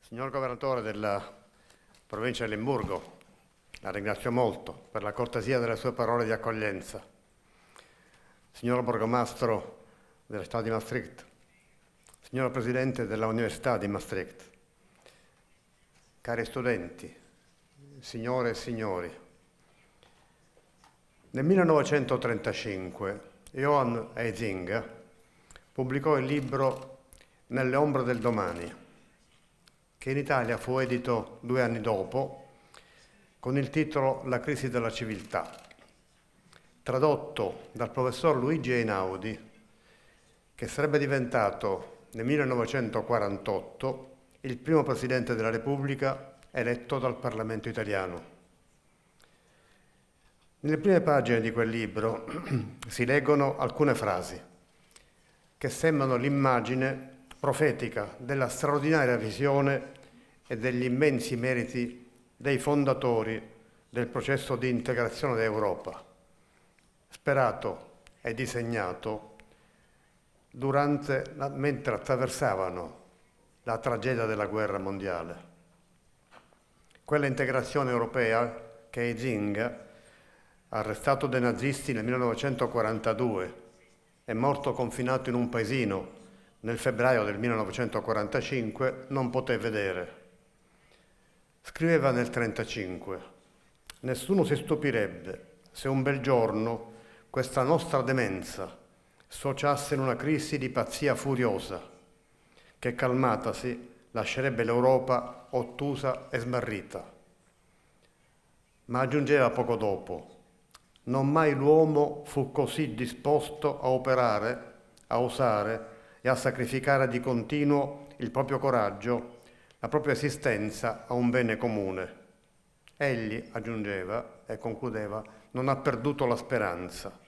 Signor Governatore della Provincia di Limburgo, la ringrazio molto per la cortesia delle sue parole di accoglienza. Signor Borgomastro della città di Maastricht, signor Presidente della Università di Maastricht, cari studenti, signore e signori, nel 1935 Johann Huizinga pubblicò il libro Nelle ombre del domani, che in Italia fu edito 2 anni dopo con il titolo La crisi della civiltà, tradotto dal professor Luigi Einaudi, che sarebbe diventato nel 1948 il primo Presidente della Repubblica eletto dal Parlamento italiano. Nelle prime pagine di quel libro si leggono alcune frasi che sembrano l'immagine profetica della straordinaria visione e degli immensi meriti dei fondatori del processo di integrazione d'Europa, sperato e disegnato mentre attraversavano la tragedia della guerra mondiale. Quella integrazione europea che Huizinga, arrestato dai nazisti nel 1942 e morto confinato in un paesino nel febbraio del 1945, non poté vedere. Scriveva nel 1935: «Nessuno si stupirebbe se un bel giorno questa nostra demenza sfociasse in una crisi di pazzia furiosa che, calmatasi, lascerebbe l'Europa ottusa e smarrita». Ma aggiungeva poco dopo: «Non mai l'uomo fu così disposto a operare, a osare e a sacrificare di continuo il proprio coraggio, la propria esistenza a un bene comune. Egli», aggiungeva e concludeva, «non ha perduto la speranza».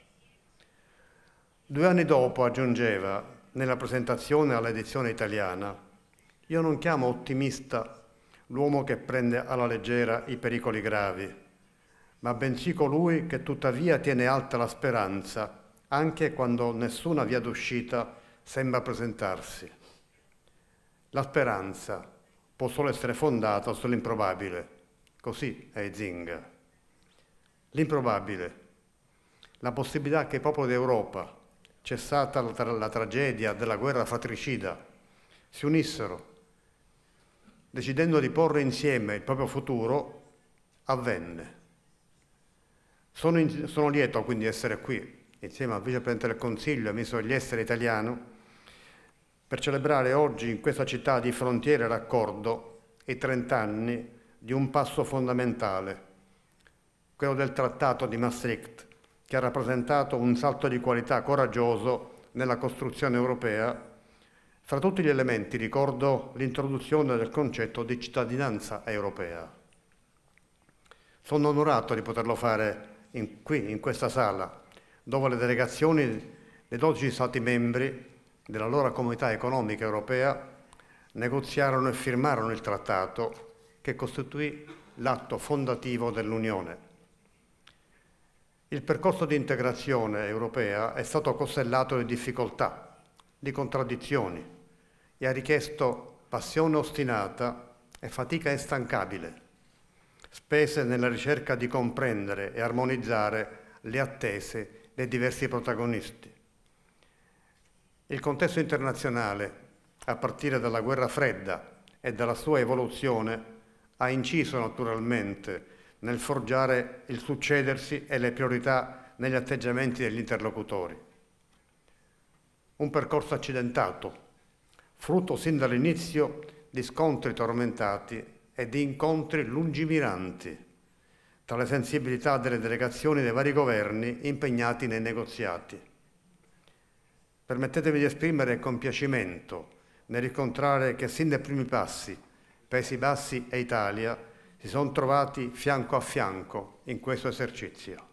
2 anni dopo aggiungeva, nella presentazione all'edizione italiana: «Io non chiamo ottimista l'uomo che prende alla leggera i pericoli gravi, ma bensì colui che tuttavia tiene alta la speranza, anche quando nessuna via d'uscita sembra presentarsi. La speranza può solo essere fondata sull'improbabile». Così è Huizinga. L'improbabile, la possibilità che i popoli d'Europa, cessata la tragedia della guerra fratricida, si unissero, decidendo di porre insieme il proprio futuro, avvenne. Sono lieto quindi di essere qui, insieme al Vicepresidente del Consiglio e al Ministro degli Esteri italiano, per celebrare oggi in questa città di frontiera e raccordo i 30 anni di un passo fondamentale, quello del Trattato di Maastricht, che ha rappresentato un salto di qualità coraggioso nella costruzione europea. Fra tutti gli elementi ricordo l'introduzione del concetto di cittadinanza europea. Sono onorato di poterlo fare qui, in questa sala, dove le delegazioni dei 12 Stati membri dell'allora Comunità Economica Europea negoziarono e firmarono il trattato che costituì l'atto fondativo dell'Unione. Il percorso di integrazione europea è stato costellato di difficoltà, di contraddizioni e ha richiesto passione ostinata e fatica instancabile, spese nella ricerca di comprendere e armonizzare le attese dei diversi protagonisti. Il contesto internazionale, a partire dalla guerra fredda e dalla sua evoluzione, ha inciso naturalmente nel forgiare il succedersi e le priorità negli atteggiamenti degli interlocutori. Un percorso accidentato, frutto sin dall'inizio di scontri tormentati e di incontri lungimiranti tra le sensibilità delle delegazioni dei vari governi impegnati nei negoziati. Permettetemi di esprimere compiacimento nel riscontrare che sin dai primi passi Paesi Bassi e Italia si sono trovati fianco a fianco in questo esercizio.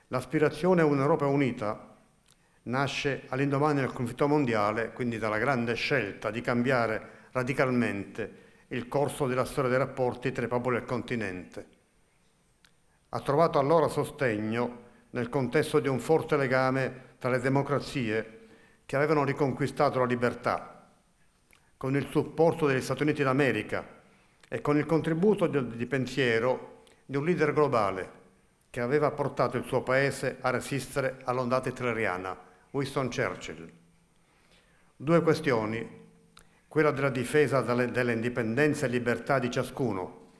L'aspirazione a un'Europa unita nasce all'indomani del conflitto mondiale, quindi dalla grande scelta di cambiare radicalmente il corso della storia dei rapporti tra i popoli del continente. Ha trovato allora sostegno nel contesto di un forte legame tra le democrazie che avevano riconquistato la libertà, con il supporto degli Stati Uniti d'America e con il contributo di pensiero di un leader globale che aveva portato il suo paese a resistere all'ondata hitleriana, Winston Churchill. Due questioni, quella della difesa delle indipendenze e libertà di ciascuno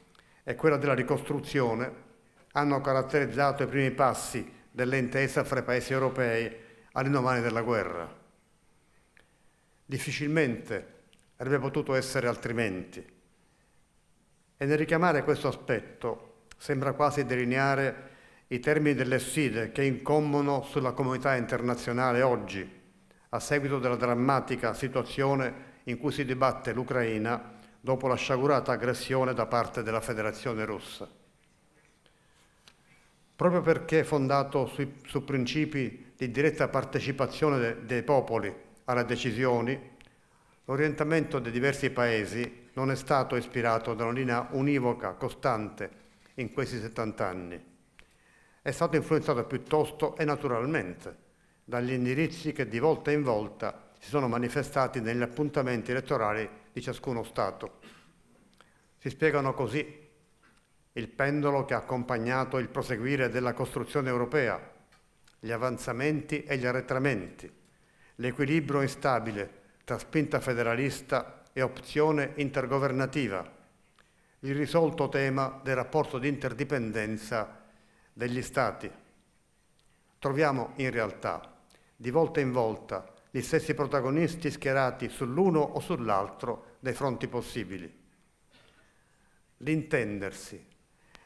e quella della ricostruzione, hanno caratterizzato i primi passi dell'intesa fra i paesi europei all'indomani della guerra. Difficilmente avrebbe potuto essere altrimenti. E nel richiamare questo aspetto sembra quasi delineare i termini delle sfide che incombono sulla comunità internazionale oggi, a seguito della drammatica situazione in cui si dibatte l'Ucraina dopo la sciagurata aggressione da parte della Federazione Russa. Proprio perché è fondato su principi di diretta partecipazione dei popoli alle decisioni, l'orientamento dei diversi paesi non è stato ispirato da una linea univoca, costante, in questi 70 anni. È stato influenzato piuttosto e naturalmente dagli indirizzi che di volta in volta si sono manifestati negli appuntamenti elettorali di ciascuno Stato. Si spiegano così il pendolo che ha accompagnato il proseguire della costruzione europea, gli avanzamenti e gli arretramenti, l'equilibrio instabile tra spinta federalista e opzione intergovernativa, il risolto tema del rapporto di interdipendenza degli Stati. Troviamo in realtà, di volta in volta, gli stessi protagonisti schierati sull'uno o sull'altro dei fronti possibili. L'intendersi,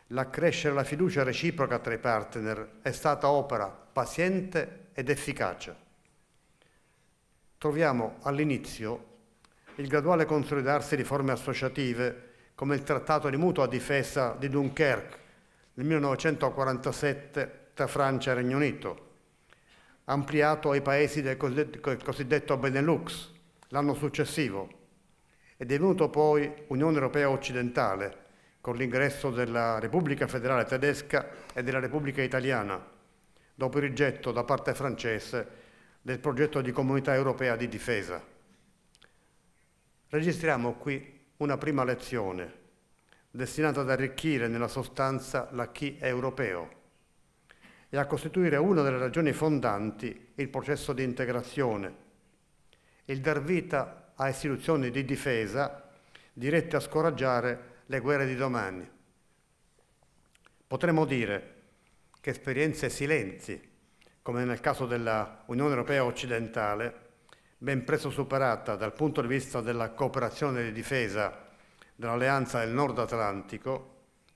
l'accrescere la fiducia reciproca tra i partner è stata opera paziente ed efficace. Troviamo all'inizio il graduale consolidarsi di forme associative come il Trattato di mutua difesa di Dunkerque nel 1947 tra Francia e Regno Unito, ampliato ai paesi del cosiddetto Benelux l'anno successivo e divenuto poi Unione Europea Occidentale con l'ingresso della Repubblica Federale Tedesca e della Repubblica Italiana, dopo il rigetto da parte francese del progetto di Comunità Europea di Difesa. Registriamo qui una prima lezione, destinata ad arricchire nella sostanza l'acquis europeo e a costituire una delle ragioni fondanti il processo di integrazione, il dar vita a istituzioni di difesa dirette a scoraggiare le guerre di domani. Potremmo dire che esperienze silenti, come nel caso della Unione Europea Occidentale, ben presto superata dal punto di vista della cooperazione di difesa dell'Alleanza del Nord Atlantico,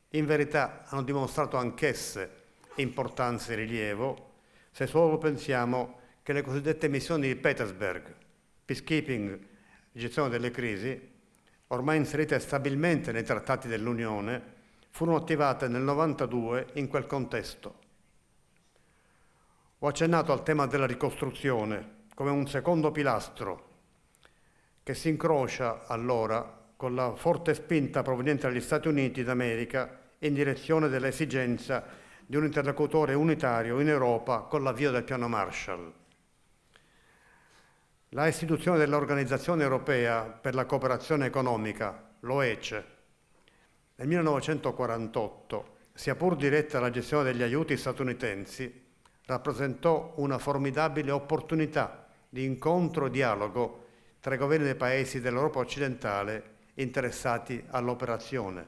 in verità hanno dimostrato anch'esse importanza e rilievo, se solo pensiamo che le cosiddette missioni di Petersberg, peacekeeping, gestione delle crisi, ormai inserite stabilmente nei trattati dell'Unione, furono attivate nel 1992 in quel contesto. Ho accennato al tema della ricostruzione come un secondo pilastro che si incrocia allora con la forte spinta proveniente dagli Stati Uniti d'America in direzione dell'esigenza di un interlocutore unitario in Europa con l'avvio del piano Marshall. La istituzione dell'Organizzazione Europea per la Cooperazione Economica, l'OECE, nel 1948, sia pur diretta alla gestione degli aiuti statunitensi, rappresentò una formidabile opportunità di incontro e dialogo tra i governi dei paesi dell'Europa occidentale interessati all'operazione.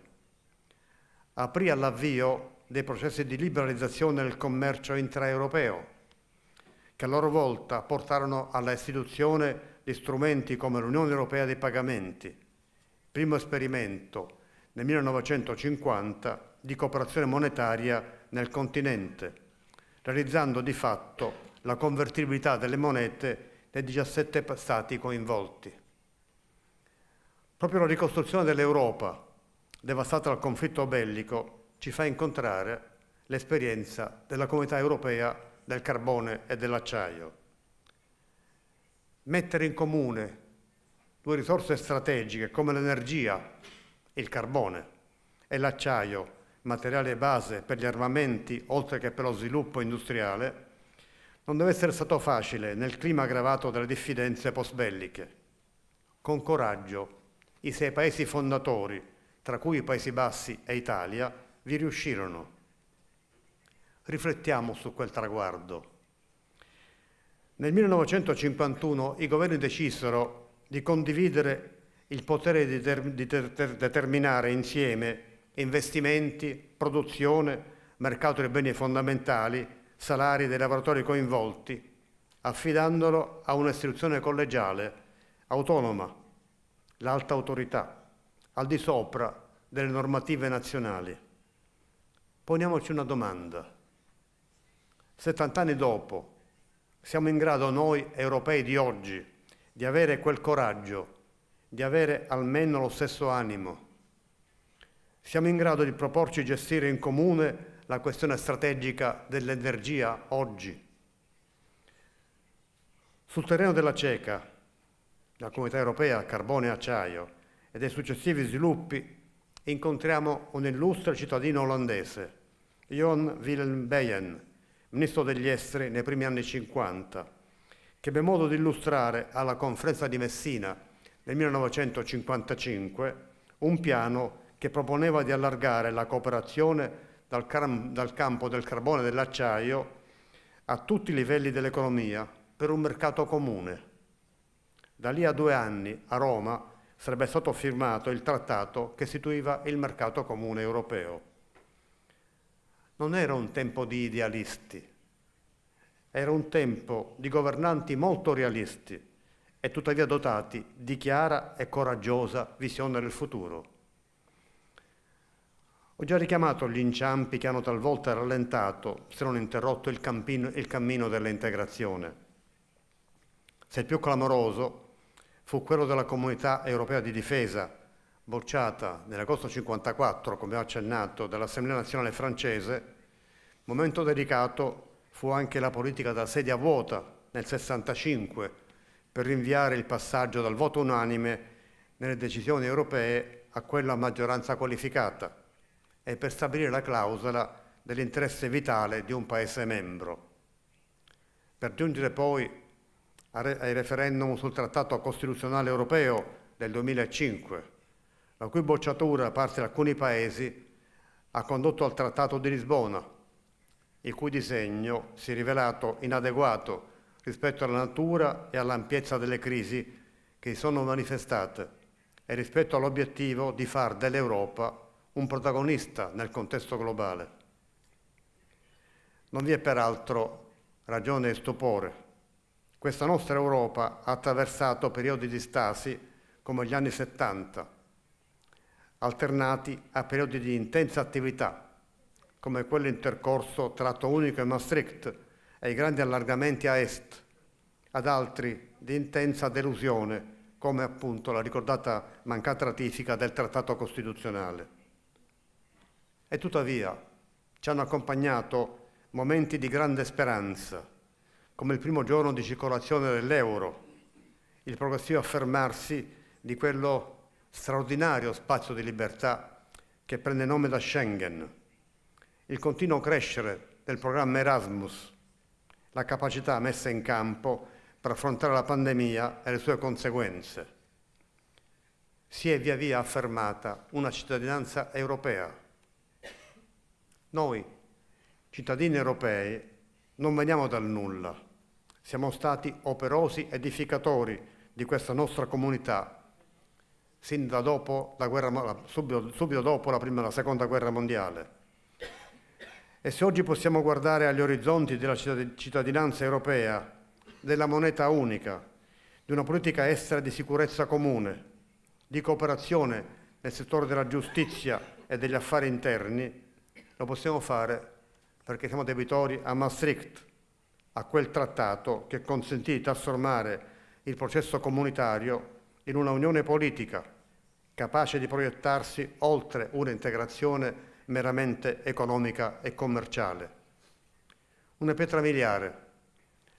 Aprì all'avvio dei processi di liberalizzazione del commercio intraeuropeo, che a loro volta portarono alla istituzione di strumenti come l'Unione Europea dei Pagamenti, primo esperimento nel 1950 di cooperazione monetaria nel continente, realizzando di fatto la convertibilità delle monete dei 17 stati coinvolti. Proprio la ricostruzione dell'Europa, devastata dal conflitto bellico, ci fa incontrare l'esperienza della Comunità Europea del carbone e dell'acciaio. Mettere in comune due risorse strategiche come l'energia, il carbone, e l'acciaio, materiale base per gli armamenti oltre che per lo sviluppo industriale, non deve essere stato facile nel clima aggravato dalle diffidenze post-belliche. con coraggio i 6 paesi fondatori, tra cui i Paesi Bassi e Italia, vi riuscirono. Riflettiamo su quel traguardo. Nel 1951 i governi decisero di condividere il potere di determinare insieme investimenti, produzione, mercato dei beni fondamentali, salari dei lavoratori coinvolti, affidandolo a un'istituzione collegiale, autonoma, l'alta autorità, al di sopra delle normative nazionali. Poniamoci una domanda. 70 anni dopo, siamo in grado noi europei di oggi di avere quel coraggio, di avere almeno lo stesso animo? Siamo in grado di proporci gestire in comune la questione strategica dell'energia oggi? Sul terreno della CECA, la Comunità Europea Carbone e Acciaio, e dei successivi sviluppi, incontriamo un illustre cittadino olandese, Jon Willem Beyen, ministro degli esteri nei primi anni 50, che ebbe modo di illustrare alla conferenza di Messina nel 1955 un piano che proponeva di allargare la cooperazione dal campo del carbone e dell'acciaio a tutti i livelli dell'economia per un mercato comune. Da lì a 2 anni, a Roma, sarebbe stato firmato il trattato che istituiva il mercato comune europeo. Non era un tempo di idealisti, era un tempo di governanti molto realisti e tuttavia dotati di chiara e coraggiosa visione del futuro. Ho già richiamato gli inciampi che hanno talvolta rallentato, se non interrotto, il cammino dell'integrazione. Se il più clamoroso fu quello della Comunità Europea di Difesa, bocciata nell'agosto 1954, come ho accennato, dall'Assemblea Nazionale francese, momento delicato fu anche la politica da sedia vuota nel 1965 per rinviare il passaggio dal voto unanime nelle decisioni europee a quella a maggioranza qualificata e per stabilire la clausola dell'interesse vitale di un Paese membro. Per giungere poi ai referendum sul Trattato Costituzionale Europeo del 2005, la cui bocciatura da parte di alcuni Paesi ha condotto al Trattato di Lisbona, il cui disegno si è rivelato inadeguato rispetto alla natura e all'ampiezza delle crisi che si sono manifestate e rispetto all'obiettivo di far dell'Europa un protagonista nel contesto globale. Non vi è peraltro ragione di stupore. Questa nostra Europa ha attraversato periodi di stasi come gli anni 70, alternati a periodi di intensa attività, come quello intercorso tra Atto Unico e Maastricht e i grandi allargamenti a est, ad altri di intensa delusione, come appunto la ricordata mancata ratifica del Trattato Costituzionale. E tuttavia ci hanno accompagnato momenti di grande speranza, come il primo giorno di circolazione dell'euro, il progressivo affermarsi di quello straordinario spazio di libertà che prende nome da Schengen, il continuo crescere del programma Erasmus, la capacità messa in campo per affrontare la pandemia e le sue conseguenze. Si è via via affermata una cittadinanza europea. Noi, cittadini europei, non veniamo dal nulla. Siamo stati operosi edificatori di questa nostra comunità sin da dopo subito dopo la Seconda Guerra Mondiale. E se oggi possiamo guardare agli orizzonti della cittadinanza europea, della moneta unica, di una politica estera di sicurezza comune, di cooperazione nel settore della giustizia e degli affari interni, lo possiamo fare perché siamo debitori a Maastricht, a quel trattato che consentì di trasformare il processo comunitario in una unione politica capace di proiettarsi oltre un'integrazione meramente economica e commerciale. Una pietra miliare,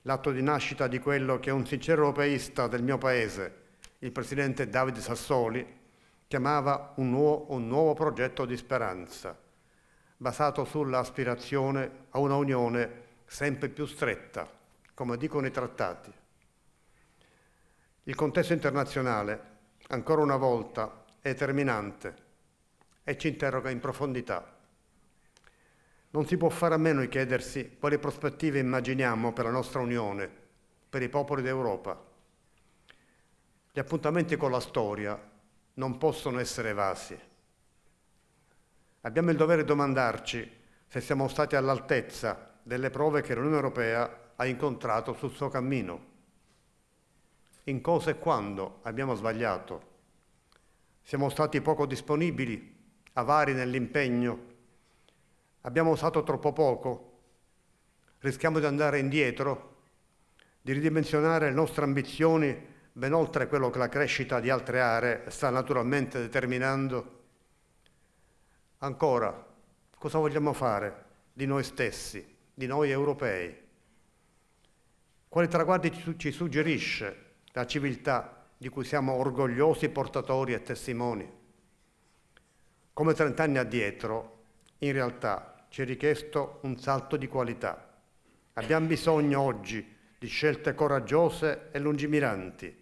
l'atto di nascita di quello che un sincero europeista del mio paese, il presidente David Sassoli, chiamava un nuovo progetto di speranza, basato sull'aspirazione a una unione sempre più stretta, come dicono i trattati. Il contesto internazionale ancora una volta, è determinante e ci interroga in profondità. Non si può fare a meno di chiedersi quali prospettive immaginiamo per la nostra Unione, per i popoli d'Europa. Gli appuntamenti con la storia non possono essere evasi. Abbiamo il dovere di domandarci se siamo stati all'altezza delle prove che l'Unione Europea ha incontrato sul suo cammino. In cosa e quando abbiamo sbagliato? Siamo stati poco disponibili, avari nell'impegno? Abbiamo usato troppo poco? Rischiamo di andare indietro? Di ridimensionare le nostre ambizioni ben oltre quello che la crescita di altre aree sta naturalmente determinando? Ancora, cosa vogliamo fare di noi stessi, di noi europei? Quali traguardi ci suggerisce la civiltà di cui siamo orgogliosi portatori e testimoni? Come 30 anni addietro, in realtà ci è richiesto un salto di qualità. Abbiamo bisogno oggi di scelte coraggiose e lungimiranti.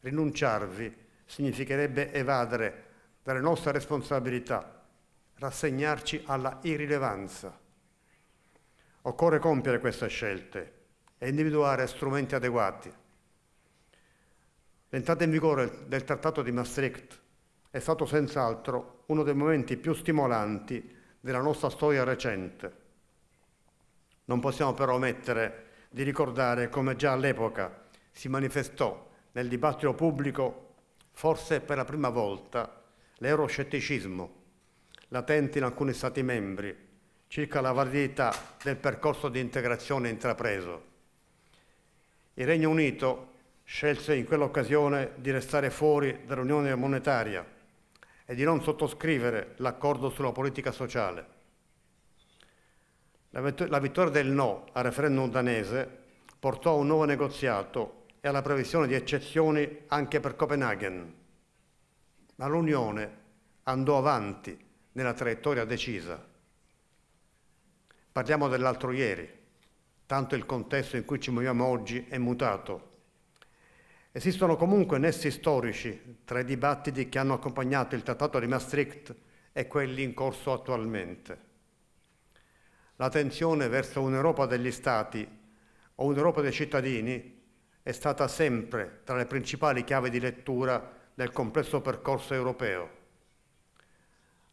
Rinunciarvi significherebbe evadere dalle nostre responsabilità, rassegnarci alla irrilevanza. Occorre compiere queste scelte e individuare strumenti adeguati. L'entrata in vigore del Trattato di Maastricht è stato senz'altro uno dei momenti più stimolanti della nostra storia recente. Non possiamo però omettere di ricordare come già all'epoca si manifestò nel dibattito pubblico, forse per la prima volta, l'euroscetticismo, latente in alcuni Stati membri, circa la validità del percorso di integrazione intrapreso. Il Regno Unito scelse in quell'occasione di restare fuori dall'Unione monetaria e di non sottoscrivere l'accordo sulla politica sociale. La vittoria del no al referendum danese portò a un nuovo negoziato e alla previsione di eccezioni anche per Copenaghen. Ma l'Unione andò avanti nella traiettoria decisa. Parliamo dell'altro ieri, tanto il contesto in cui ci muoviamo oggi è mutato. Esistono comunque nessi storici tra i dibattiti che hanno accompagnato il Trattato di Maastricht e quelli in corso attualmente. La tensione verso un'Europa degli Stati o un'Europa dei cittadini è stata sempre tra le principali chiavi di lettura del complesso percorso europeo.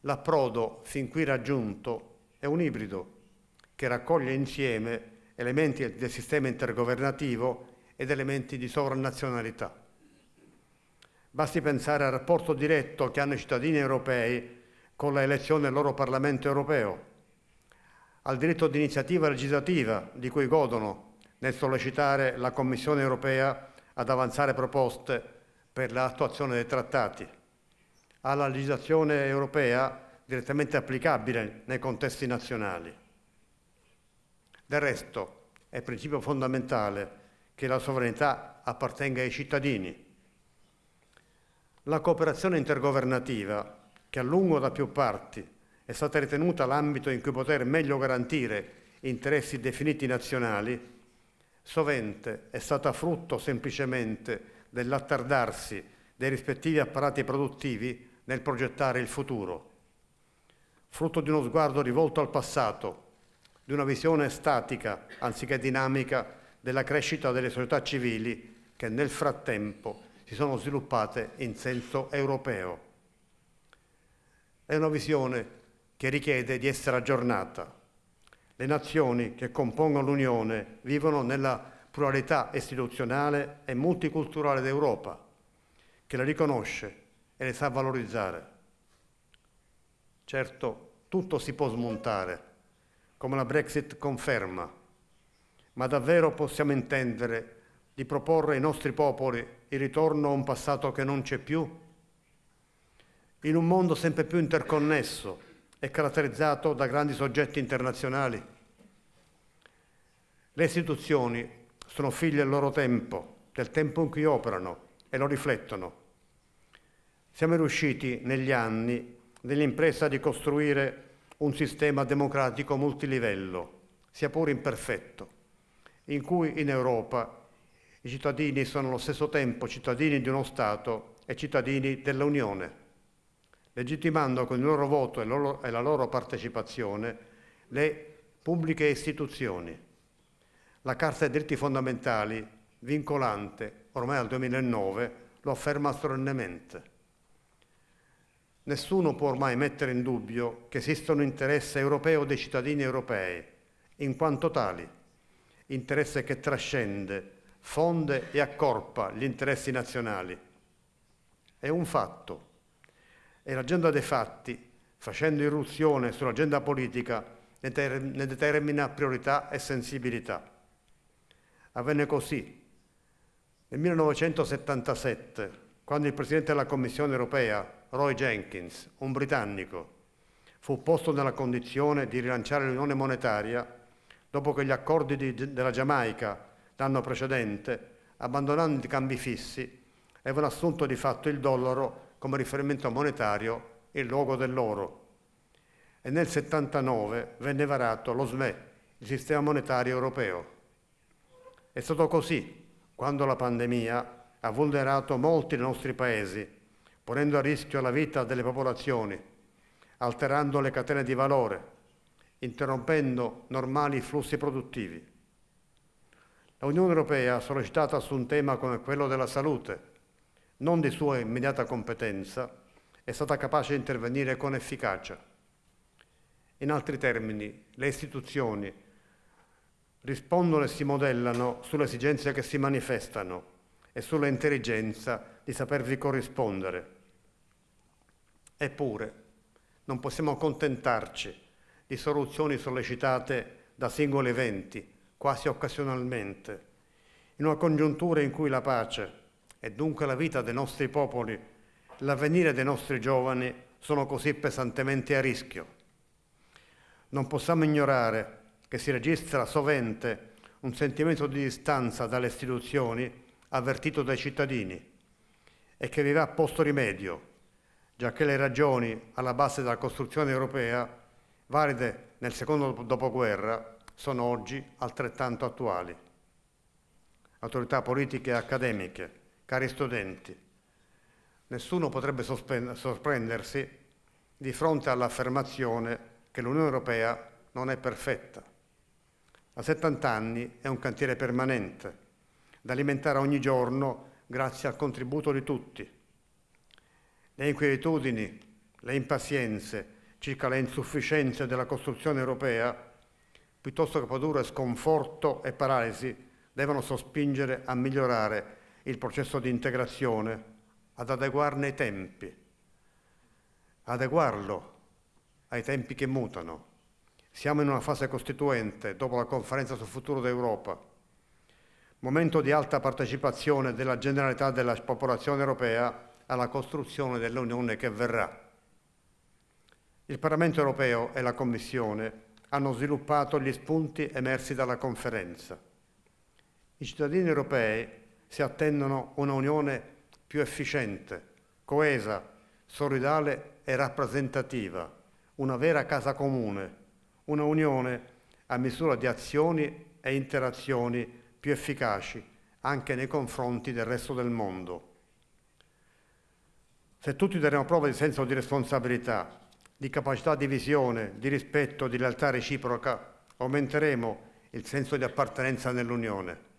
L'approdo fin qui raggiunto è un ibrido che raccoglie insieme elementi del sistema intergovernativo ed elementi di sovranazionalità. Basti pensare al rapporto diretto che hanno i cittadini europei con la elezione del loro Parlamento europeo, al diritto di iniziativa legislativa di cui godono nel sollecitare la Commissione europea ad avanzare proposte per l'attuazione dei trattati, alla legislazione europea direttamente applicabile nei contesti nazionali. Del resto, è principio fondamentale che la sovranità appartenga ai cittadini. La cooperazione intergovernativa, che a lungo da più parti è stata ritenuta l'ambito in cui poter meglio garantire interessi definiti nazionali, sovente è stata frutto semplicemente dell'attardarsi dei rispettivi apparati produttivi nel progettare il futuro, frutto di uno sguardo rivolto al passato, di una visione statica anziché dinamica della crescita delle società civili che nel frattempo si sono sviluppate in senso europeo. È una visione che richiede di essere aggiornata. Le nazioni che compongono l'Unione vivono nella pluralità istituzionale e multiculturale d'Europa, che la riconosce e le sa valorizzare. Certo, tutto si può smontare, come la Brexit conferma, ma davvero possiamo intendere di proporre ai nostri popoli il ritorno a un passato che non c'è più? In un mondo sempre più interconnesso e caratterizzato da grandi soggetti internazionali? Le istituzioni sono figlie del loro tempo, del tempo in cui operano e lo riflettono. Siamo riusciti negli anni nell'impresa di costruire un sistema democratico multilivello, sia pure imperfetto, in cui in Europa i cittadini sono allo stesso tempo cittadini di uno Stato e cittadini dell'Unione, legittimando con il loro voto e la loro partecipazione le pubbliche istituzioni. La Carta dei diritti fondamentali, vincolante ormai dal 2009, lo afferma solennemente. Nessuno può ormai mettere in dubbio che esista un interesse europeo dei cittadini europei, in quanto tali, interesse che trascende, fonde e accorpa gli interessi nazionali. È un fatto, e l'agenda dei fatti, facendo irruzione sull'agenda politica, ne determina priorità e sensibilità. Avvenne così. Nel 1977, quando il Presidente della Commissione europea, Roy Jenkins, un britannico, fu posto nella condizione di rilanciare l'unione monetaria dopo che gli accordi della Giamaica l'anno precedente, abbandonando i cambi fissi, avevano assunto di fatto il dollaro come riferimento monetario in luogo dell'oro. E nel 1979 venne varato lo SME, il sistema monetario europeo. È stato così quando la pandemia ha vulnerato molti dei nostri paesi, ponendo a rischio la vita delle popolazioni, alterando le catene di valore, interrompendo normali flussi produttivi. L'Unione Europea, sollecitata su un tema come quello della salute, non di sua immediata competenza, è stata capace di intervenire con efficacia. In altri termini, le istituzioni rispondono e si modellano sulle esigenze che si manifestano e sulla intelligenza di sapervi corrispondere. Eppure, non possiamo accontentarci di soluzioni sollecitate da singoli eventi, quasi occasionalmente, in una congiuntura in cui la pace e dunque la vita dei nostri popoli, l'avvenire dei nostri giovani sono così pesantemente a rischio. Non possiamo ignorare che si registra sovente un sentimento di distanza dalle istituzioni avvertito dai cittadini e che vi va posto rimedio, giacché le ragioni alla base della costruzione europea, valide nel secondo dopoguerra, sono oggi altrettanto attuali. Autorità politiche e accademiche, cari studenti, nessuno potrebbe sorprendersi di fronte all'affermazione che l'Unione Europea non è perfetta. Da 70 anni è un cantiere permanente, da alimentare ogni giorno grazie al contributo di tutti. Le inquietudini, le impazienze circa le insufficienze della costruzione europea, piuttosto che produrre sconforto e paralisi, devono sospingere a migliorare il processo di integrazione, ad adeguarne i tempi, adeguarlo ai tempi che mutano. Siamo in una fase costituente dopo la conferenza sul futuro d'Europa, momento di alta partecipazione della generalità della popolazione europea alla costruzione dell'Unione che verrà. Il Parlamento europeo e la Commissione hanno sviluppato gli spunti emersi dalla conferenza. I cittadini europei si attendono una Unione più efficiente, coesa, solidale e rappresentativa, una vera casa comune, una Unione a misura di azioni e interazioni più efficaci anche nei confronti del resto del mondo. Se tutti daremo prova di senso di responsabilità, di capacità di visione, di rispetto, di lealtà reciproca, aumenteremo il senso di appartenenza nell'Unione.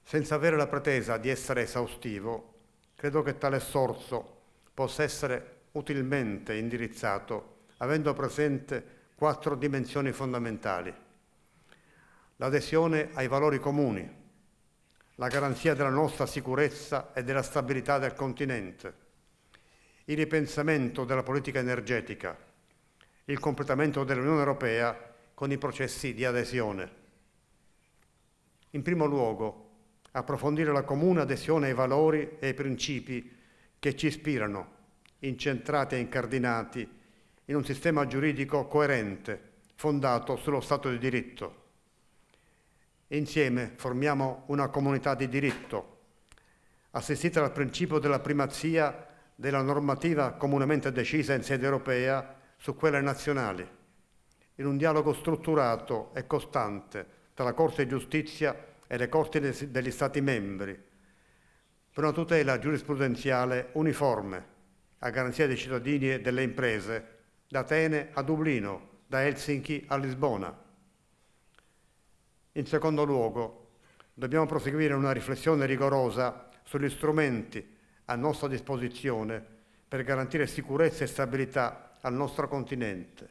Senza avere la pretesa di essere esaustivo, credo che tale sforzo possa essere utilmente indirizzato, avendo presente 4 dimensioni fondamentali: l'adesione ai valori comuni, la garanzia della nostra sicurezza e della stabilità del continente, il ripensamento della politica energetica, il completamento dell'Unione Europea con i processi di adesione. In primo luogo, approfondire la comune adesione ai valori e ai principi che ci ispirano, incentrati e incardinati in un sistema giuridico coerente, fondato sullo Stato di diritto. Insieme formiamo una comunità di diritto, assistita dal principio della primazia della normativa comunemente decisa in sede europea su quelle nazionali, in un dialogo strutturato e costante tra la Corte di Giustizia e le Corti degli Stati membri, per una tutela giurisprudenziale uniforme a garanzia dei cittadini e delle imprese, da Atene a Dublino, da Helsinki a Lisbona. In secondo luogo, dobbiamo proseguire una riflessione rigorosa sugli strumenti a nostra disposizione per garantire sicurezza e stabilità al nostro continente.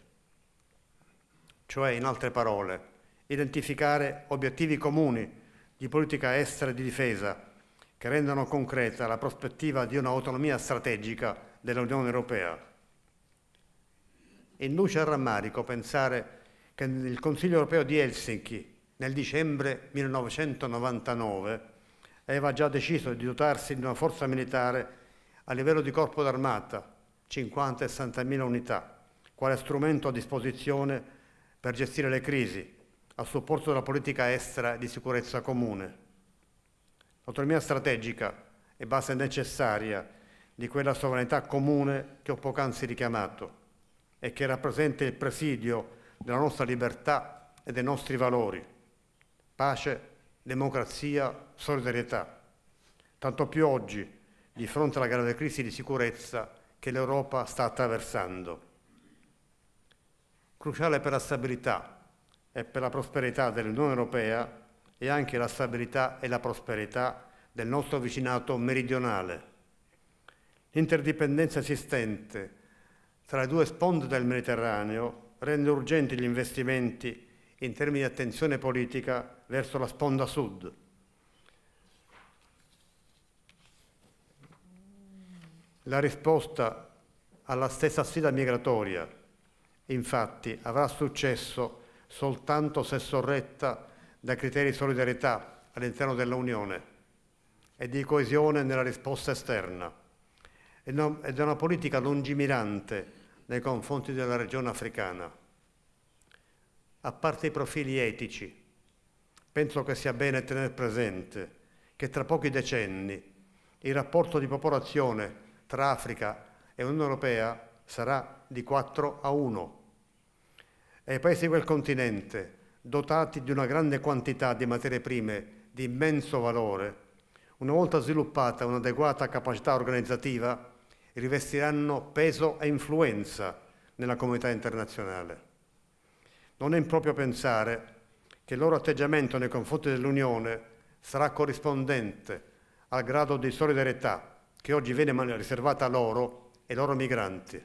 Cioè, in altre parole, identificare obiettivi comuni di politica estera e di difesa che rendano concreta la prospettiva di un'autonomia strategica dell'Unione Europea. Induce al rammarico pensare che il Consiglio Europeo di Helsinki nel dicembre 1999 aveva già deciso di dotarsi di una forza militare a livello di corpo d'armata, 50-60.000 unità, quale strumento a disposizione per gestire le crisi, a supporto della politica estera e di sicurezza comune. L'autonomia strategica è base necessaria di quella sovranità comune che ho poc'anzi richiamato e che rappresenta il presidio della nostra libertà e dei nostri valori: pace, democrazia, solidarietà. Tanto più oggi, di fronte alla grave crisi di sicurezza che l'Europa sta attraversando. Cruciale per la stabilità e per la prosperità dell'Unione Europea e anche la stabilità e la prosperità del nostro vicinato meridionale. L'interdipendenza esistente tra le due sponde del Mediterraneo rende urgenti gli investimenti in termini di attenzione politica verso la sponda sud. La risposta alla stessa sfida migratoria, infatti, avrà successo soltanto se sorretta da criteri di solidarietà all'interno dell'Unione e di coesione nella risposta esterna e da una politica lungimirante nei confronti della regione africana. A parte i profili etici, penso che sia bene tenere presente che tra pochi decenni il rapporto di popolazione tra Africa e Unione Europea sarà di 4-1 e i paesi di quel continente, dotati di una grande quantità di materie prime di immenso valore, una volta sviluppata un'adeguata capacità organizzativa, rivestiranno peso e influenza nella comunità internazionale. Non è improprio pensare che il loro atteggiamento nei confronti dell'Unione sarà corrispondente al grado di solidarietà che oggi viene riservata a loro e ai loro migranti.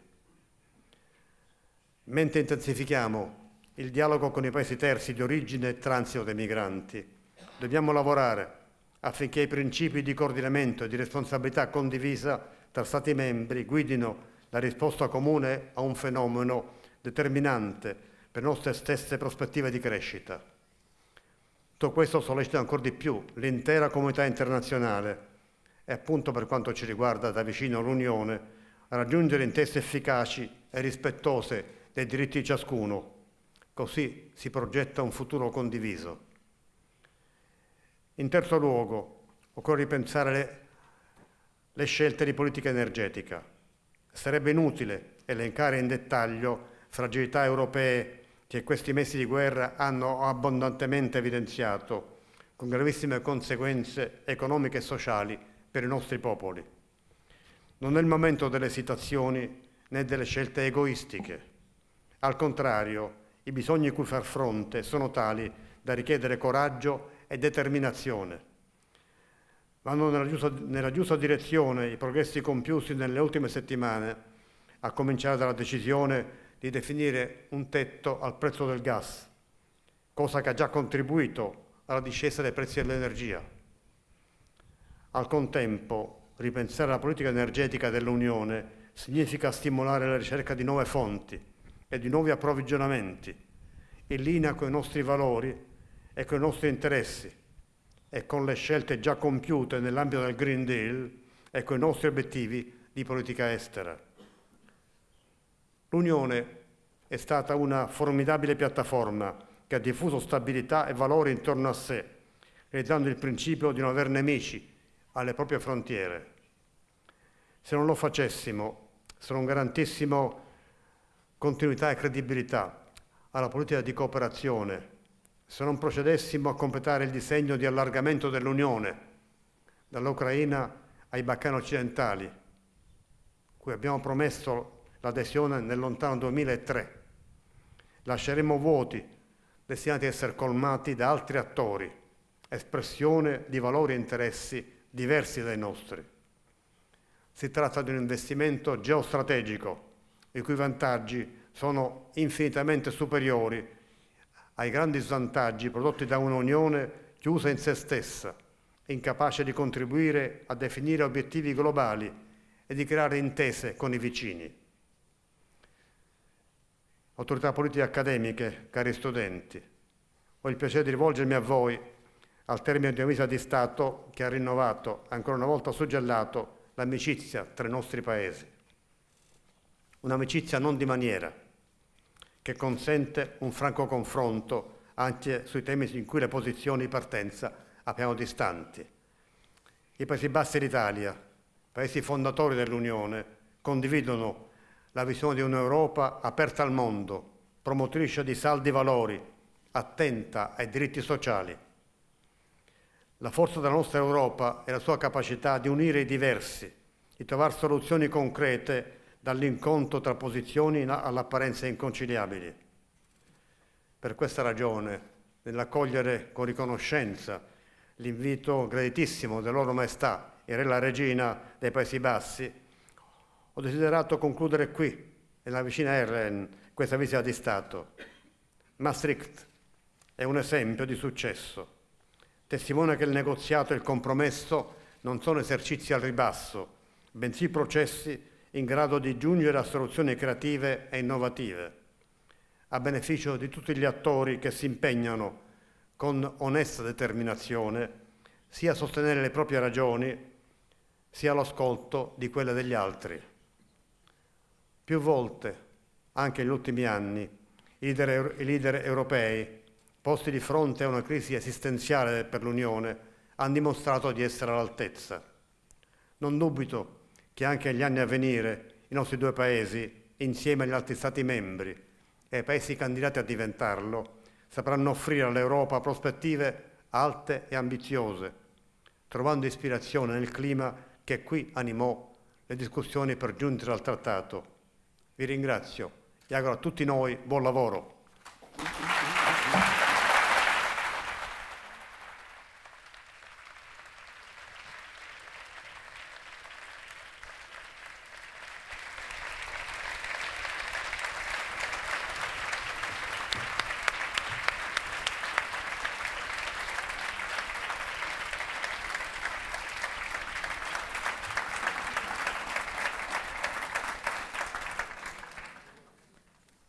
Mentre intensifichiamo il dialogo con i paesi terzi di origine e transito dei migranti, dobbiamo lavorare affinché i principi di coordinamento e di responsabilità condivisa tra Stati membri guidino la risposta comune a un fenomeno determinante per le nostre stesse prospettive di crescita. Tutto questo sollecita ancora di più l'intera comunità internazionale e, appunto per quanto ci riguarda da vicino l'Unione, a raggiungere intese efficaci e rispettose dei diritti di ciascuno. Così si progetta un futuro condiviso. In terzo luogo, occorre ripensare le scelte di politica energetica. Sarebbe inutile elencare in dettaglio fragilità europee che questi mesi di guerra hanno abbondantemente evidenziato, con gravissime conseguenze economiche e sociali per i nostri popoli. Non è il momento delle esitazioni né delle scelte egoistiche. Al contrario, i bisogni cui far fronte sono tali da richiedere coraggio e determinazione. Vanno nella giusta direzione i progressi compiuti nelle ultime settimane, a cominciare dalla decisione di definire un tetto al prezzo del gas, cosa che ha già contribuito alla discesa dei prezzi dell'energia. Al contempo, ripensare la politica energetica dell'Unione significa stimolare la ricerca di nuove fonti e di nuovi approvvigionamenti, in linea con i nostri valori e con i nostri interessi e con le scelte già compiute nell'ambito del Green Deal e con i nostri obiettivi di politica estera. L'Unione è stata una formidabile piattaforma che ha diffuso stabilità e valori intorno a sé, realizzando il principio di non aver nemici alle proprie frontiere. Se non lo facessimo, se non garantissimo continuità e credibilità alla politica di cooperazione, se non procedessimo a completare il disegno di allargamento dell'Unione, dall'Ucraina ai Balcani occidentali, cui abbiamo promesso l'adesione nel lontano 2003. Lasceremo vuoti destinati a essere colmati da altri attori, espressione di valori e interessi diversi dai nostri. Si tratta di un investimento geostrategico, i cui vantaggi sono infinitamente superiori ai grandi svantaggi prodotti da un'Unione chiusa in se stessa, incapace di contribuire a definire obiettivi globali e di creare intese con i vicini. Autorità politiche e accademiche, cari studenti, ho il piacere di rivolgermi a voi al termine di una visita di Stato che ha rinnovato, ancora una volta suggellato, l'amicizia tra i nostri paesi. Un'amicizia non di maniera, che consente un franco confronto anche sui temi in cui le posizioni di partenza abbiamo distanti. I Paesi Bassi d'Italia, paesi fondatori dell'Unione, condividono la visione di un'Europa aperta al mondo, promotrice di saldi valori, attenta ai diritti sociali. La forza della nostra Europa è la sua capacità di unire i diversi, di trovare soluzioni concrete dall'incontro tra posizioni all'apparenza inconciliabili. Per questa ragione, nell'accogliere con riconoscenza l'invito graditissimo della loro maestà e la regina dei Paesi Bassi, ho desiderato concludere qui, nella vicina Erlen, questa visita di Stato. Maastricht è un esempio di successo, testimone che il negoziato e il compromesso non sono esercizi al ribasso, bensì processi in grado di giungere a soluzioni creative e innovative, a beneficio di tutti gli attori che si impegnano con onesta determinazione sia a sostenere le proprie ragioni, sia all'ascolto di quelle degli altri. Più volte, anche negli ultimi anni, i leader europei, posti di fronte a una crisi esistenziale per l'Unione, hanno dimostrato di essere all'altezza. Non dubito che anche negli anni a venire i nostri due paesi, insieme agli altri Stati membri e ai paesi candidati a diventarlo, sapranno offrire all'Europa prospettive alte e ambiziose, trovando ispirazione nel clima che qui animò le discussioni per giungere al trattato. Vi ringrazio e auguro a tutti noi buon lavoro.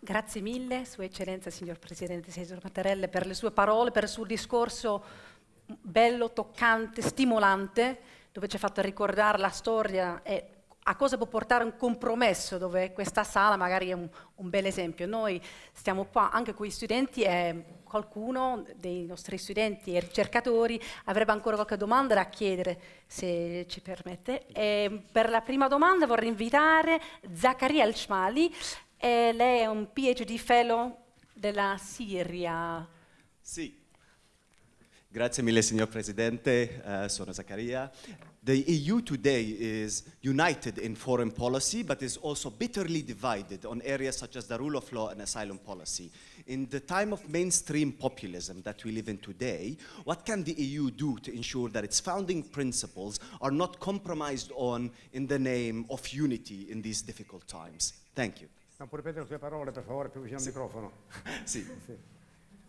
Grazie mille, Sua Eccellenza, signor Presidente Cesare Mattarella, per le sue parole, per il suo discorso bello, toccante, stimolante, dove ci ha fatto ricordare la storia e a cosa può portare un compromesso, dove questa sala magari è un bel esempio. Noi stiamo qua anche con gli studenti e qualcuno dei nostri studenti e ricercatori avrebbe ancora qualche domanda da chiedere, se ci permette. E per la prima domanda vorrei invitare Zaccaria El-Shmali. Lei è un PhD Fellow della Siria. Sì, grazie mille signor Presidente, sono Zaccaria. The EU today is united in foreign policy, but is also bitterly divided on areas such as the rule of law and asylum policy. In the time of mainstream populism that we live in today, what can the EU do to ensure that its founding principles are not compromised on in the name of unity in these difficult times? Thank you. Non può ripetere le sue parole, per favore, più vicino al microfono? Sì. Sì.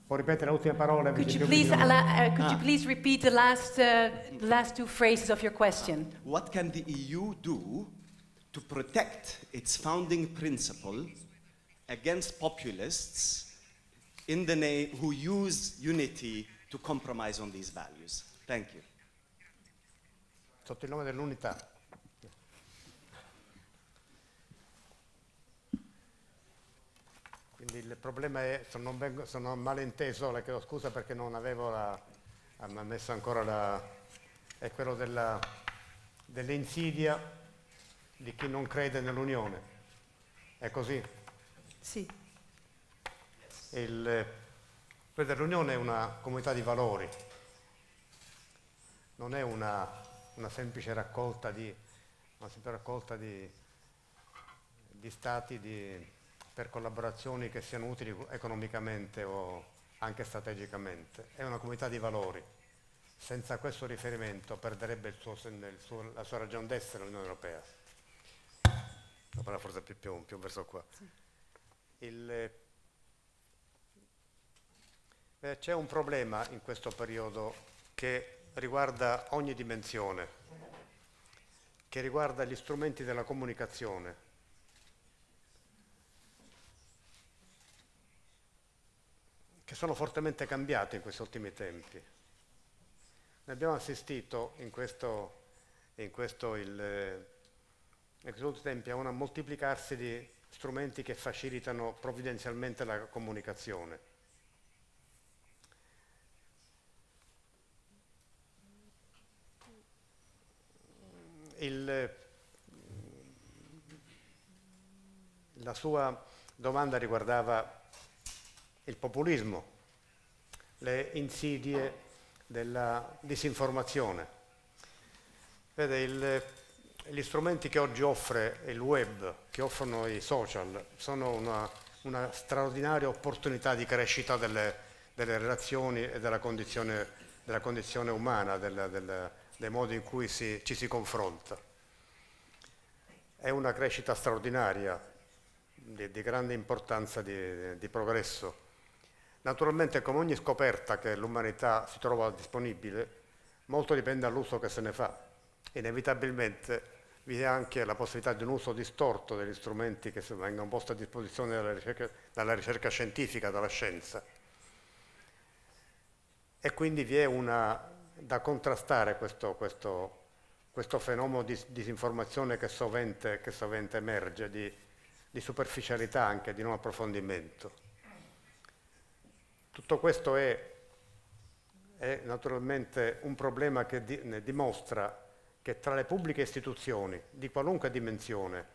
Può ripetere le ultime parole? Could you please repeat the last two phrases of your question? What can the EU do to protect its founding principle against populists in the name who use unity to compromise on these values? Thank you. Sotto il nome dell'unità. Quindi il problema è, sono malinteso, le chiedo scusa perché non avevo messo ancora è quello dell'insidia di chi non crede nell'Unione. È così? Sì. L'Unione è una comunità di valori, non è una semplice raccolta di stati per collaborazioni che siano utili economicamente o anche strategicamente. È una comunità di valori. Senza questo riferimento perderebbe la sua ragione d'essere l'Unione Europea. Lo parla forse più verso qua. C'è un problema in questo periodo che riguarda ogni dimensione, che riguarda gli strumenti della comunicazione. Che sono fortemente cambiati in questi ultimi tempi. Ne abbiamo assistito in questi ultimi tempi a un moltiplicarsi di strumenti che facilitano provvidenzialmente la comunicazione. La sua domanda riguardava il populismo, le insidie della disinformazione. Vede, gli strumenti che oggi offre il web, che offrono i social, sono una straordinaria opportunità di crescita delle relazioni e della condizione umana, dei modi in cui ci si confronta. È una crescita straordinaria, di grande importanza di progresso. Naturalmente, come ogni scoperta che l'umanità si trova disponibile, molto dipende dall'uso che se ne fa. Inevitabilmente vi è anche la possibilità di un uso distorto degli strumenti che vengono posti a disposizione dalla ricerca scientifica, dalla scienza. E quindi vi è da contrastare questo fenomeno di disinformazione che sovente emerge, di superficialità anche, di non approfondimento. Tutto questo è naturalmente un problema che dimostra che tra le pubbliche istituzioni di qualunque dimensione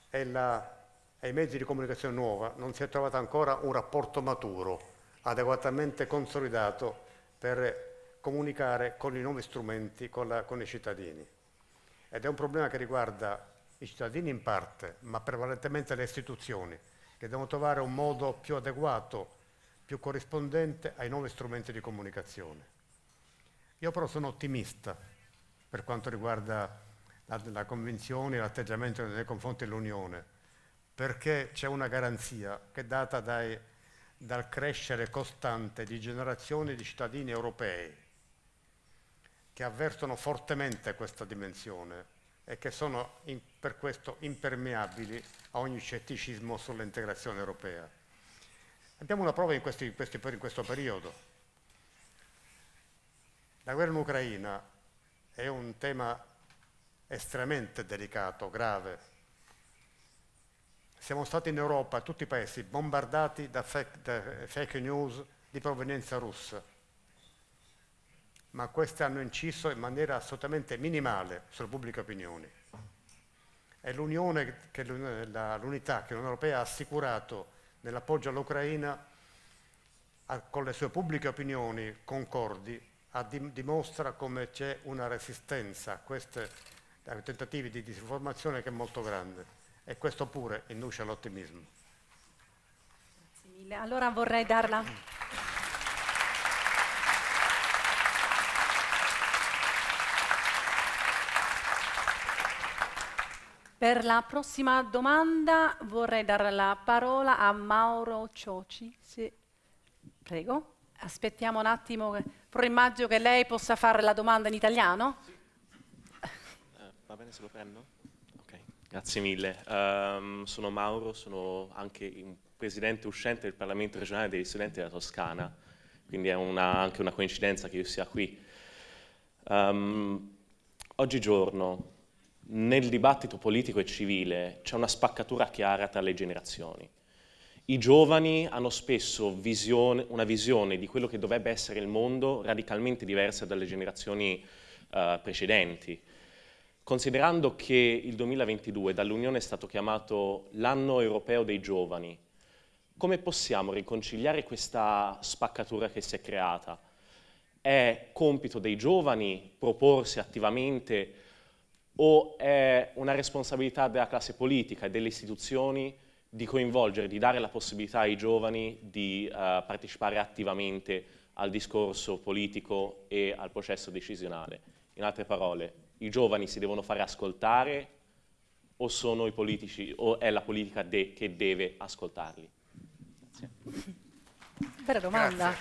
e i mezzi di comunicazione nuova non si è trovato ancora un rapporto maturo, adeguatamente consolidato per comunicare con i nuovi strumenti, con i cittadini. Ed è un problema che riguarda i cittadini in parte, ma prevalentemente le istituzioni, che devono trovare un modo più adeguato, più corrispondente ai nuovi strumenti di comunicazione. Io però sono ottimista per quanto riguarda la convinzione e l'atteggiamento nei confronti dell'Unione, perché c'è una garanzia che è data dal crescere costante di generazioni di cittadini europei che avvertono fortemente questa dimensione e che sono per questo impermeabili a ogni scetticismo sull'integrazione europea. Abbiamo una prova in questo periodo. La guerra in Ucraina è un tema estremamente delicato, grave. Siamo stati in Europa, tutti i paesi, bombardati da fake news di provenienza russa, ma queste hanno inciso in maniera assolutamente minimale sulle pubbliche opinioni. È l'unità che l'Unione Europea ha assicurato nell'appoggio all'Ucraina con le sue pubbliche opinioni concordi dimostra come c'è una resistenza a questi tentativi di disinformazione che è molto grande e questo pure induce all'ottimismo. Grazie mille. Allora vorrei darla. Per la prossima domanda vorrei dare la parola a Mauro Cioci. Sì. Prego. Aspettiamo un attimo, però immagino che lei possa fare la domanda in italiano. Sì. Va bene se lo prendo? Ok, grazie mille. Sono Mauro, sono anche un presidente uscente del Parlamento regionale degli studenti della Toscana, quindi è anche una coincidenza che io sia qui. Oggigiorno, nel dibattito politico e civile, c'è una spaccatura chiara tra le generazioni. I giovani hanno spesso una visione di quello che dovrebbe essere il mondo radicalmente diversa dalle generazioni precedenti. Considerando che il 2022 dall'Unione è stato chiamato l'anno europeo dei giovani, come possiamo riconciliare questa spaccatura che si è creata? È compito dei giovani proporsi attivamente o è una responsabilità della classe politica e delle istituzioni di coinvolgere, di dare la possibilità ai giovani di partecipare attivamente al discorso politico e al processo decisionale? In altre parole, i giovani si devono fare ascoltare o sono i politici, o è la politica che deve ascoltarli? Grazie. Bella domanda.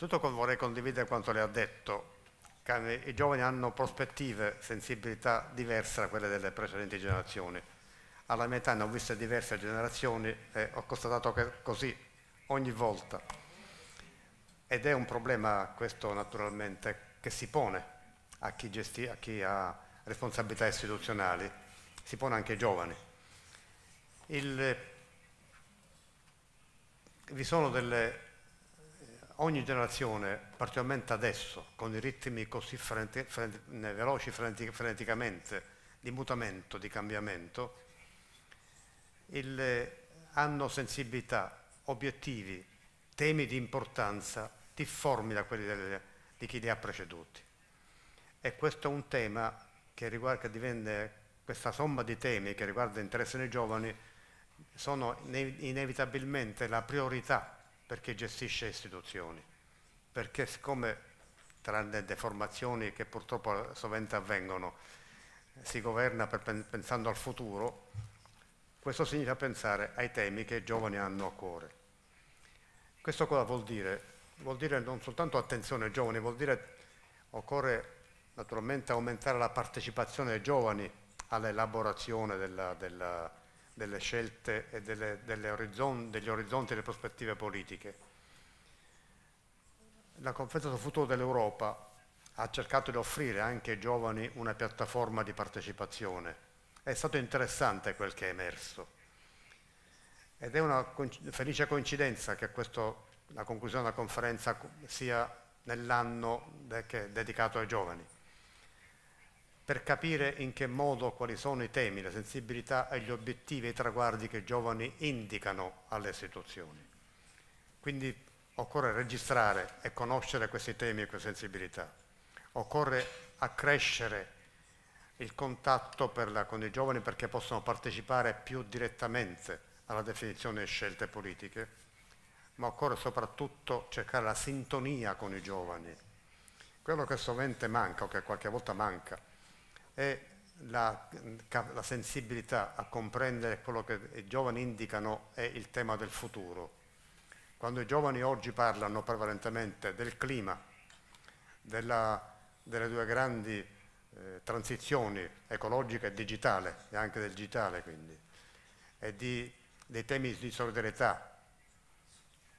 Innanzitutto vorrei condividere quanto lei ha detto, che i giovani hanno prospettive, sensibilità diverse da quelle delle precedenti generazioni. Alla mia età ne ho viste diverse generazioni e ho constatato che così ogni volta. Ed è un problema questo naturalmente che si pone a chi ha responsabilità istituzionali, si pone anche ai giovani. Vi sono ogni generazione, particolarmente adesso, con i ritmi così veloci, freneticamente, di mutamento, di cambiamento, hanno sensibilità, obiettivi, temi di importanza difformi da quelli di chi li ha preceduti. E questo è un tema che diventa, questa somma di temi che riguarda l'interesse dei giovani, sono inevitabilmente la priorità per chi gestisce istituzioni, perché siccome tra le deformazioni che purtroppo sovente avvengono si governa pensando al futuro, questo significa pensare ai temi che i giovani hanno a cuore. Questo cosa vuol dire? Vuol dire non soltanto attenzione ai giovani, vuol dire occorre naturalmente aumentare la partecipazione dei giovani all'elaborazione delle scelte e degli orizzonti e delle prospettive politiche. La Conferenza sul futuro dell'Europa ha cercato di offrire anche ai giovani una piattaforma di partecipazione. È stato interessante quel che è emerso ed è una felice coincidenza che la conclusione della conferenza sia nell'anno dedicato ai giovani, per capire in che modo, quali sono i temi, le sensibilità e gli obiettivi e i traguardi che i giovani indicano alle istituzioni. Quindi occorre registrare e conoscere questi temi e queste sensibilità. Occorre accrescere il contatto con i giovani perché possano partecipare più direttamente alla definizione di scelte politiche, ma occorre soprattutto cercare la sintonia con i giovani. Quello che sovente manca, o che qualche volta manca, è la sensibilità a comprendere quello che i giovani indicano è il tema del futuro. Quando i giovani oggi parlano prevalentemente del clima, delle due grandi transizioni ecologica e digitale, e anche del digitale quindi, e dei temi di solidarietà,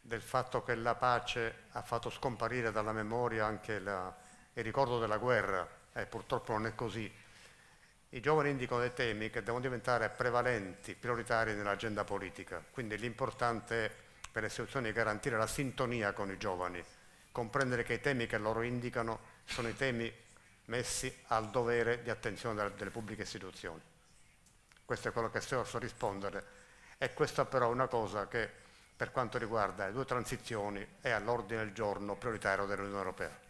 del fatto che la pace ha fatto scomparire dalla memoria anche il ricordo della guerra, e purtroppo non è così. I giovani indicano dei temi che devono diventare prevalenti, prioritari nell'agenda politica, quindi l'importante è per le istituzioni garantire la sintonia con i giovani, comprendere che i temi che loro indicano sono i temi messi al dovere di attenzione delle pubbliche istituzioni. Questo è quello che so rispondere, e questa però è una cosa che per quanto riguarda le due transizioni è all'ordine del giorno prioritario dell'Unione Europea.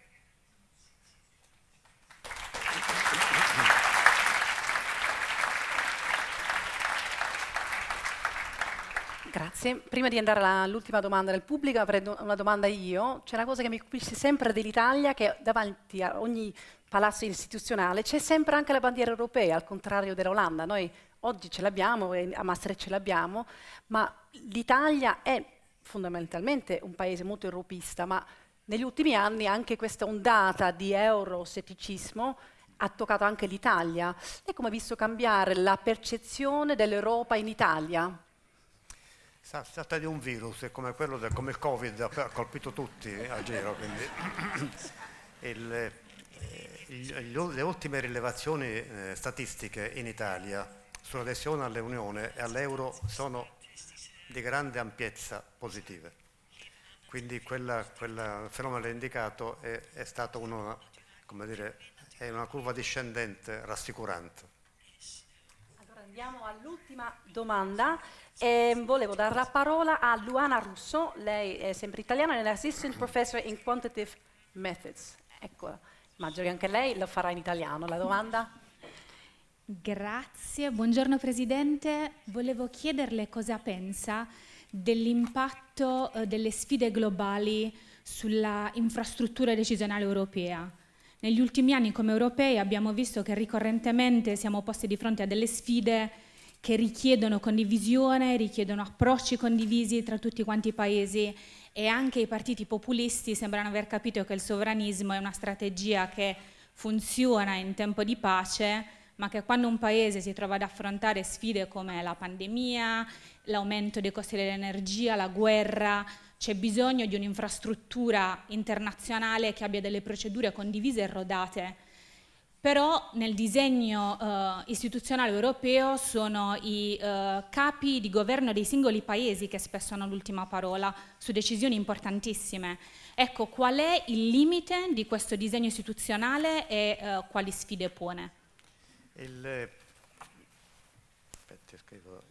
Grazie. Prima di andare all'ultima domanda del pubblico, avrei una domanda io. C'è una cosa che mi colpisce sempre dell'Italia, che davanti a ogni palazzo istituzionale c'è sempre anche la bandiera europea, al contrario dell'Olanda. Noi oggi ce l'abbiamo, e a Maastricht ce l'abbiamo, ma l'Italia è fondamentalmente un paese molto europeista, ma negli ultimi anni anche questa ondata di euroscetticismo ha toccato anche l'Italia. Lei come ha visto cambiare la percezione dell'Europa in Italia? Si tratta di un virus, come come il Covid ha colpito tutti a giro, quindi le ultime rilevazioni statistiche in Italia sull'adesione all'Unione e all'euro sono di grande ampiezza positive. Quindi quel fenomeno indicato è stato è una curva discendente rassicurante. Allora Andiamo all'ultima domanda. Volevo dare la parola a Luana Russo, lei è sempre italiana, è Assistant Professor in Quantitative Methods. Ecco, immagino che anche lei lo farà in italiano. La domanda? Grazie, buongiorno Presidente. Volevo chiederle cosa pensa dell'impatto delle sfide globali sulla infrastruttura decisionale europea. Negli ultimi anni come europei abbiamo visto che ricorrentemente siamo posti di fronte a delle sfide che richiedono condivisione, richiedono approcci condivisi tra tutti quanti i paesi, e anche i partiti populisti sembrano aver capito che il sovranismo è una strategia che funziona in tempo di pace, ma che quando un paese si trova ad affrontare sfide come la pandemia, l'aumento dei costi dell'energia, la guerra, c'è bisogno di un'infrastruttura internazionale che abbia delle procedure condivise e rodate. Però nel disegno istituzionale europeo sono i capi di governo dei singoli paesi che spesso hanno l'ultima parola su decisioni importantissime. Ecco, qual è il limite di questo disegno istituzionale e quali sfide pone? Aspetta, scrivo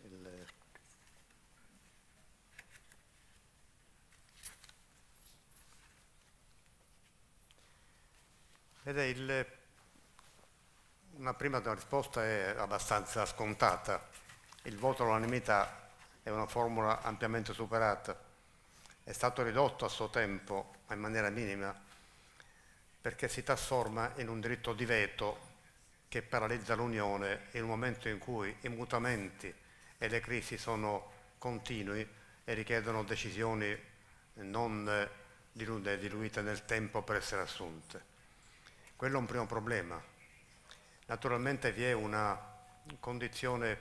una prima risposta è abbastanza scontata. Il voto all'unanimità è una formula ampiamente superata. È stato ridotto a suo tempo, ma in maniera minima, perché si trasforma in un diritto di veto che paralizza l'Unione in un momento in cui i mutamenti e le crisi sono continui e richiedono decisioni non diluite nel tempo per essere assunte. Quello è un primo problema. Naturalmente vi è una condizione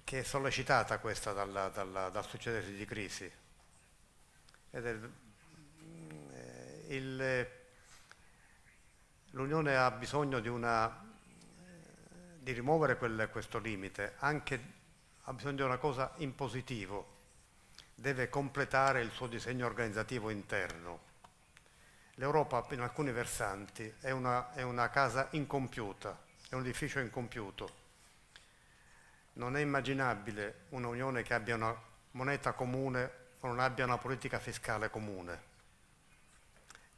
che è sollecitata questa dal succedersi di crisi. L'Unione ha bisogno di rimuovere questo limite, anche ha bisogno di una cosa in positivo, deve completare il suo disegno organizzativo interno. L'Europa in alcuni versanti è una casa incompiuta, è un edificio incompiuto. Non è immaginabile un'Unione che abbia una moneta comune o non abbia una politica fiscale comune.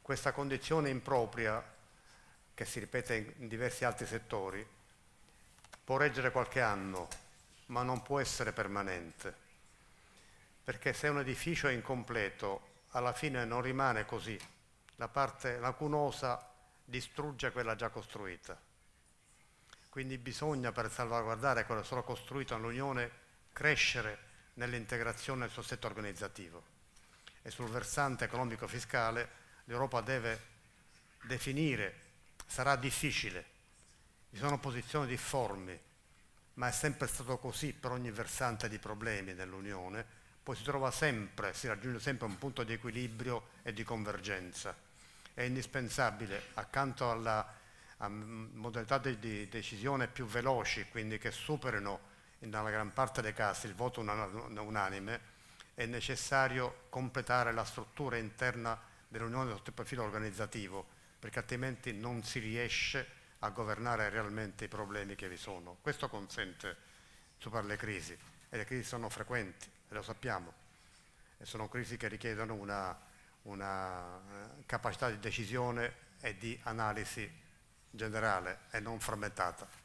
Questa condizione impropria, che si ripete in diversi altri settori, può reggere qualche anno, ma non può essere permanente. Perché se un edificio è incompleto, alla fine non rimane così. La parte lacunosa distrugge quella già costruita. Quindi bisogna, per salvaguardare quello solo costruito nell'Unione, crescere nell'integrazione del suo assetto organizzativo. E sul versante economico-fiscale l'Europa deve definire, sarà difficile, vi sono posizioni difformi, ma è sempre stato così per ogni versante di problemi nell'Unione, poi si raggiunge sempre un punto di equilibrio e di convergenza. È indispensabile, accanto a modalità di decisione più veloci, quindi che superino nella gran parte dei casi il voto unanime, è necessario completare la struttura interna dell'Unione sotto il profilo organizzativo, perché altrimenti non si riesce a governare realmente i problemi che vi sono. Questo consente di superare le crisi, e le crisi sono frequenti, e lo sappiamo, e sono crisi che richiedono una capacità di decisione e di analisi generale e non frammentata.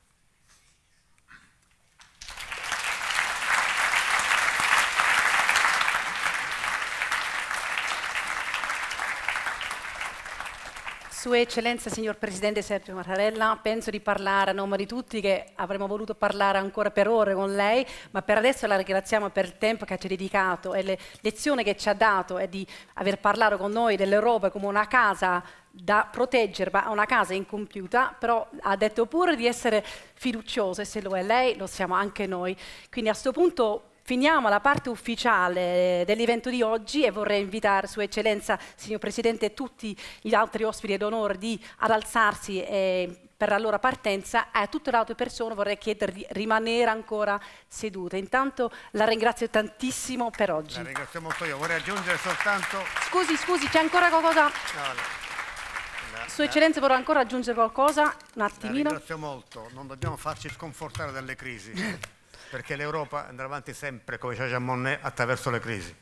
Sua Eccellenza, signor Presidente Sergio Mattarella, penso di parlare a nome di tutti, che avremmo voluto parlare ancora per ore con lei, ma per adesso la ringraziamo per il tempo che ci ha dedicato e le lezioni che ci ha dato, e di aver parlato con noi dell'Europa come una casa da proteggere, ma una casa incompiuta, però ha detto pure di essere fiduciosa, e se lo è lei lo siamo anche noi. Quindi a questo punto finiamo la parte ufficiale dell'evento di oggi, e vorrei invitare Sua Eccellenza, signor Presidente, e tutti gli altri ospiti d'onore ad alzarsi per la loro partenza. A tutte le altre persone vorrei chiedere di rimanere ancora sedute. Intanto la ringrazio tantissimo per oggi. La ringrazio molto io. Vorrei aggiungere soltanto... Scusi, c'è ancora qualcosa? No, Sua Eccellenza vorrà ancora aggiungere qualcosa? Un attimino. Ringrazio molto, non dobbiamo farci sconfortare dalle crisi, perché l'Europa andrà avanti sempre, come diceva Jean Monnet, attraverso le crisi.